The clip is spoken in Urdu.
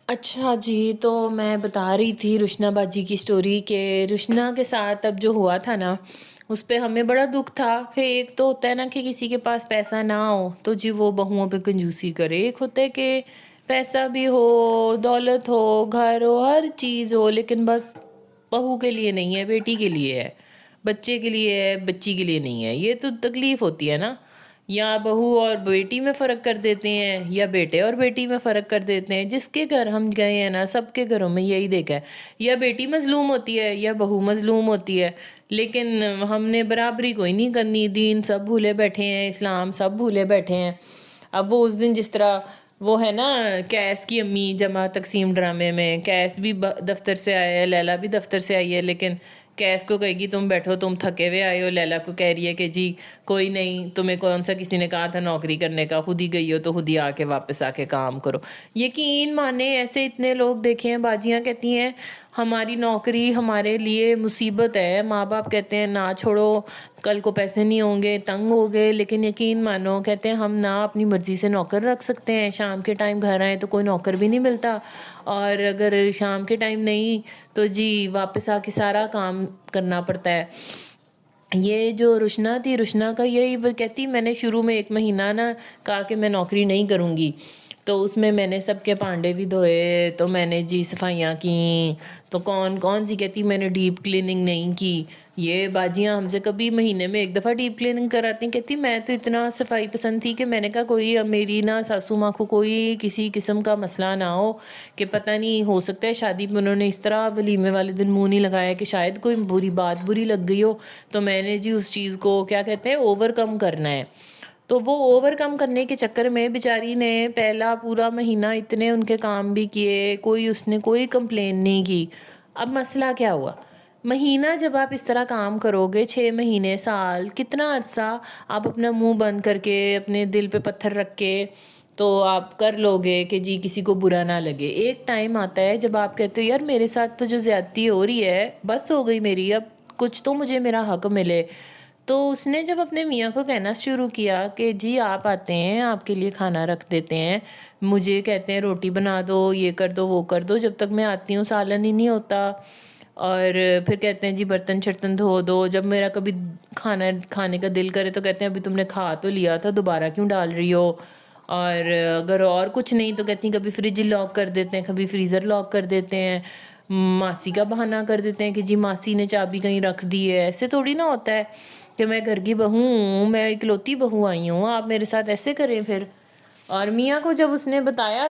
اچھا جی، تو میں بتا رہی تھی رشنا باجی کی سٹوری کہ رشنا کے ساتھ اب جو ہوا تھا نا، اس پہ ہمیں بڑا دکھ تھا کہ ایک تو ہوتا ہے نا کہ کسی کے پاس پیسہ نہ ہو تو جی وہ بہوؤں پہ کنجوسی کرے، ایک ہوتا ہے کہ پیسہ بھی ہو، دولت ہو، گھر ہو، ہر چیز ہو، لیکن بس بہو کے لیے نہیں ہے، بیٹی کے لیے ہے، بچے کے لیے ہے، بچی کے لیے نہیں ہے۔ یہ تو تکلیف ہوتی ہے نا، یا بہو اور بیٹی میں فرق کر دیتے ہیں یا بیٹے اور بیٹی میں فرق کر دیتے ہیں۔ جس کے گھر ہم گئے ہیں نا، سب کے گھروں میں یہی دیکھا ہے، یا بیٹی مظلوم ہوتی ہے یا بہو مظلوم ہوتی ہے، لیکن ہم نے برابری کوئی نہیں کرنی، دین سب بھولے بیٹھے ہیں، اسلام سب بھولے بیٹھے ہیں۔ اب وہ اس دن جس طرح وہ ہے نا کیس کی امی جمع تقسیم ڈرامے میں، کیس بھی دفتر سے آیا ہے، لیلا بھی دفتر سے آئی ہے، لیکن کیس کو کہے گی تم بیٹھو، تم تھکے ہوئے آئے ہو، لیلا کو کہہ رہی ہے کہ جی کوئی نہیں، تمہیں کون سا کسی نے کہا تھا نوکری کرنے کا، خود ہی گئی ہو تو خود ہی آ کے واپس آ کے کام کرو۔ یقین مانے ایسے اتنے لوگ دیکھے ہیں، باجیاں کہتی ہیں ہماری نوکری ہمارے لیے مصیبت ہے، ماں باپ کہتے ہیں نہ چھوڑو، کل کو پیسے نہیں ہوں گے، تنگ ہو گئے، لیکن یقین مانو کہتے ہیں ہم نہ اپنی مرضی سے نوکر رکھ سکتے ہیں، شام کے ٹائم گھر آئے تو کوئی نوکر بھی نہیں ملتا، اور اگر شام کے ٹائم نہیں تو جی واپس آ کے سارا کام کرنا پڑتا ہے۔ یہ جو رشنا تھی، رشنا کا یہی وہ کہتی میں نے شروع میں 1 مہینہ نا کہا کہ میں نوکری نہیں کروں گی، تو اس میں نے سب کے پانڈے بھی دھوئے، تو میں نے جی صفائیاں کیں، تو کون سی کہتی میں نے ڈیپ کلیننگ نہیں کی۔ یہ باجیاں ہم سے کبھی مہینے میں 1 دفعہ ڈیپ کلیننگ کراتی ہیں، کہتی میں تو اتنا صفائی پسند تھی کہ میں نے کہا کوئی اب میری نا ساسو ماں کو کوئی کسی قسم کا مسئلہ نہ ہو، کہ پتہ نہیں ہو سکتا ہے شادی میں انہوں نے اس طرح ولیمے والے دن منہ نہیں لگایا کہ شاید کوئی بری لگ گئی ہو، تو میں نے جی اس چیز کو کیا کہتے ہیں اوور کم کرنا ہے۔ تو وہ اوور کم کرنے کے چکر میں بیچاری نے پہلا پورا مہینہ اتنے ان کے کام بھی کیے، اس نے کوئی کمپلین نہیں کی۔ اب مسئلہ کیا ہوا؟ مہینہ جب آپ اس طرح کام کرو گے، 6 مہینے، سال، کتنا عرصہ آپ اپنا منہ بند کر کے اپنے دل پہ پتھر رکھ کے تو آپ کر لو گے کہ جی کسی کو برا نہ لگے؟ ایک ٹائم آتا ہے جب آپ کہتے ہو یار میرے ساتھ تو جو زیادتی ہو رہی ہے بس ہو گئی میری، اب کچھ تو مجھے میرا حق ملے۔ تو اس نے جب اپنے میاں کو کہنا شروع کیا کہ جی آپ آتے ہیں، آپ کے لیے کھانا رکھ دیتے ہیں، مجھے کہتے ہیں روٹی بنا دو، یہ کر دو، وہ کر دو، جب تک میں آتی ہوں سالن ہی نہیں ہوتا، اور پھر کہتے ہیں جی برتن شرتن دھو دو، جب میرا کبھی کھانے کا دل کرے تو کہتے ہیں ابھی تم نے کھا تو لیا تھا، دوبارہ کیوں ڈال رہی ہو؟ اور اگر اور کچھ نہیں تو کہتی ہیں کبھی فریج لاک کر دیتے ہیں، کبھی فریزر لاک کر دیتے ہیں، ماسی کا بہانہ کر دیتے ہیں کہ جی ماسی نے چابی کہیں رکھ دی ہے۔ ایسے تھوڑی نہ ہوتا ہے کہ میں گھر کی بہو ہوں، میں اکلوتی بہو آئی ہوں، آپ میرے ساتھ ایسے کریں پھر؟ اور میاں کو جب اس نے بتایا